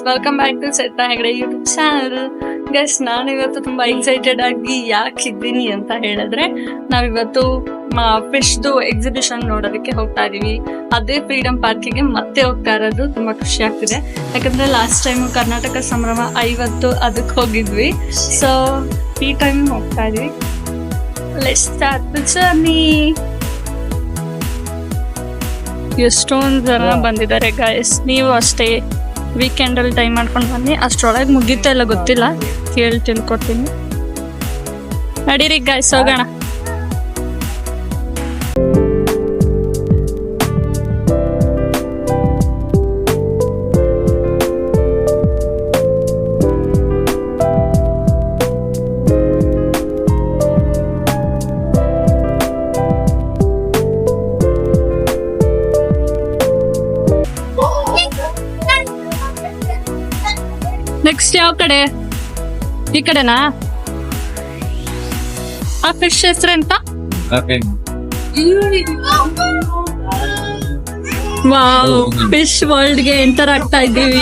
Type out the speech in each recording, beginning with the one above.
Welcome back to Shweta Hegde YouTube channel. Guys, ನಾನು ಇವತ್ತು ತುಂಬಾ ಎಕ್ಸೈಟೆಡ್ ಆಗಿ ಯಾಕೆ ಇದ್ದೀನಿ ಅಂತ ಹೇಳಿದ್ರೆ, ನಾವಿವತ್ತು ಫಿಶ್ದು ಎಕ್ಸಿಬಿಷನ್ ನೋಡೋದಕ್ಕೆ ಹೋಗ್ತಾ ಇದೀವಿ. ಅದೇ ಫ್ರೀಡಮ್ ಪಾರ್ಕಿಗೆ ಮತ್ತೆ ಹೋಗ್ತಾ ಇರೋದು ತುಂಬಾ ಖುಷಿ ಆಗ್ತಿದೆ. ಯಾಕಂದ್ರೆ ಲಾಸ್ಟ್ ಟೈಮ್ ಕರ್ನಾಟಕ ಸಂಭ್ರಮ 50 ಅದಕ್ಕೆ ಹೋಗಿದ್ವಿ. ಸೊ ಈ ಟೈಮ್ ಹೋಗ್ತಾ ಇದೀವಿ. Let's start the journey. ಎಷ್ಟೊಂದು ಜನ ಬಂದಿದ್ದಾರೆ ಗೈಸ್. ನೀವು ಅಷ್ಟೇ ವೀಕೆಂಡ್ ಅಲ್ಲಿ ಟೈಮ್ ಮಾಡ್ಕೊಂಡು ಬನ್ನಿ. ಅಷ್ಟರೊಳಗೆ ಮುಗೀತಾ ಇಲ್ಲ ಗೊತ್ತಿಲ್ಲ, ಕೇಳಿ ತಿಳ್ಕೊಡ್ತೀನಿ. ನಡೀರಿ ಗೈಸ್, ಹೋಗೋಣ. ನೆಕ್ಸ್ಟ್ ಯಾವ ಕಡೆ? ಈ ಕಡೆನಾ? ಆ ಫಿಶ್ ಹೆಸರೆಂತ? ವಾವ್, ಫಿಶ್ ವರ್ಲ್ಡ್ ಗೆ ಎಂಟರ್ ಆಗ್ತಾ ಇದ್ದೀವಿ.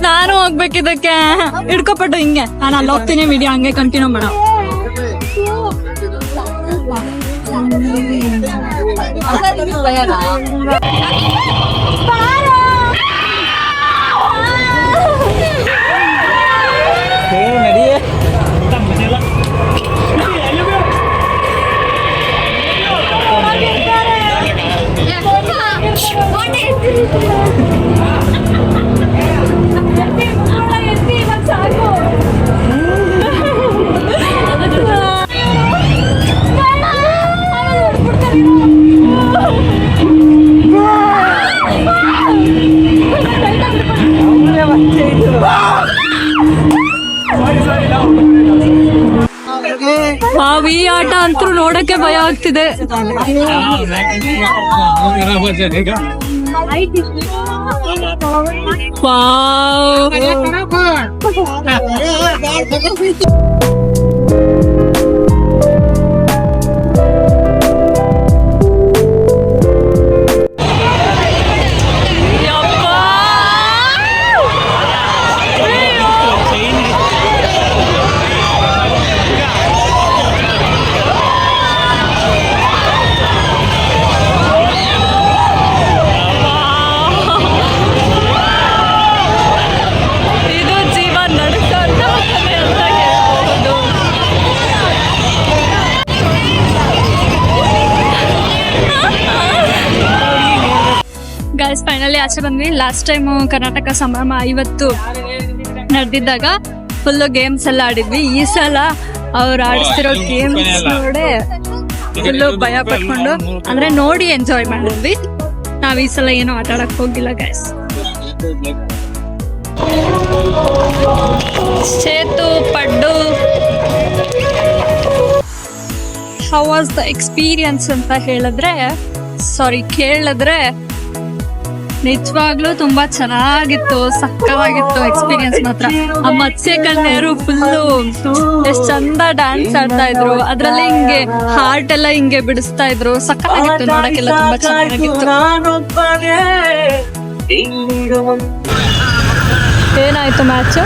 ನಾನು ಹೋಗ್ಬೇಕಿದ್ದಕ್ಕೆ ಹಿಡ್ಕೊಪಟ್ಟು ಹಿಂಗೆ ನಾನು ಅಲ್ಲಿ ಹೋಗ್ತೀನಿ. ವಿಡಿಯೋ ಹಂಗೆ ಕಂಟಿನ್ಯೂ ಮಾಡೋ. ಈ ಆಟ ಅಂತೂ ನೋಡಕ್ಕೆ ಭಯ ಆಗ್ತಿದೆ. ಗೈಸ್, ಫೈನಲಿ ಆಚೆ ಬಂದ್ವಿ. ಲಾಸ್ಟ್ ಟೈಮ್ ಕರ್ನಾಟಕ ಸಂಭ್ರಮ 50 ನಡೆದಿದ್ದಾಗ ಫುಲ್ ಗೇಮ್ಸ್ ಎಲ್ಲ ಆಡಿದ್ವಿ. ಈ ಸಲ ಅವ್ರು ಆಡಿಸ್ತಿರೋ ಗೇಮ್ಸ್ ನೋಡಿ ಫುಲ್ ಭಯ ಪಟ್ಕೊಂಡು, ಅಂದ್ರೆ ನೋಡಿ ಎಂಜಾಯ್ ಮಾಡಿದ್ವಿ. ನಾವ್ ಈ ಸಲ ಏನೋ ಆಟ ಆಡಕ್ ಹೋಗಿಲ್ಲ guys. Setu paddu, how was the experience ಅಂತ ಕೇಳಿದ್ರೆ ನಿಜವಾಗ್ಲೂ ತುಂಬಾ ಚೆನ್ನಾಗಿತ್ತು, ಸಕ್ಕತ್ತಾಗಿತ್ತು ಎಕ್ಸ್ಪೀರಿಯನ್ಸ್ ಮಾತ್ರ. ಆ ಮತ್ಸ್ಯ ಕನ್ಯರು ಫುಲ್ಲು ಎಷ್ಟ್ ಚಂದ ಡ್ಯಾನ್ಸ್ ಆಡ್ತಾ ಇದ್ರು. ಅದ್ರಲ್ಲಿ ಹಿಂಗೆ ಹಾರ್ಟ್ ಎಲ್ಲ ಹಿಂಗೆ ಬಿಡಿಸ್ತಾ ಇದ್ರು. ಸಕ್ಕತ್ತಾಗಿತ್ತು ನೋಡಕ್ಕೆಲ್ಲ, ತುಂಬಾ ಚೆನ್ನಾಗಿತ್ತು. ಏನಾಯ್ತು ಮ್ಯಾಚ್?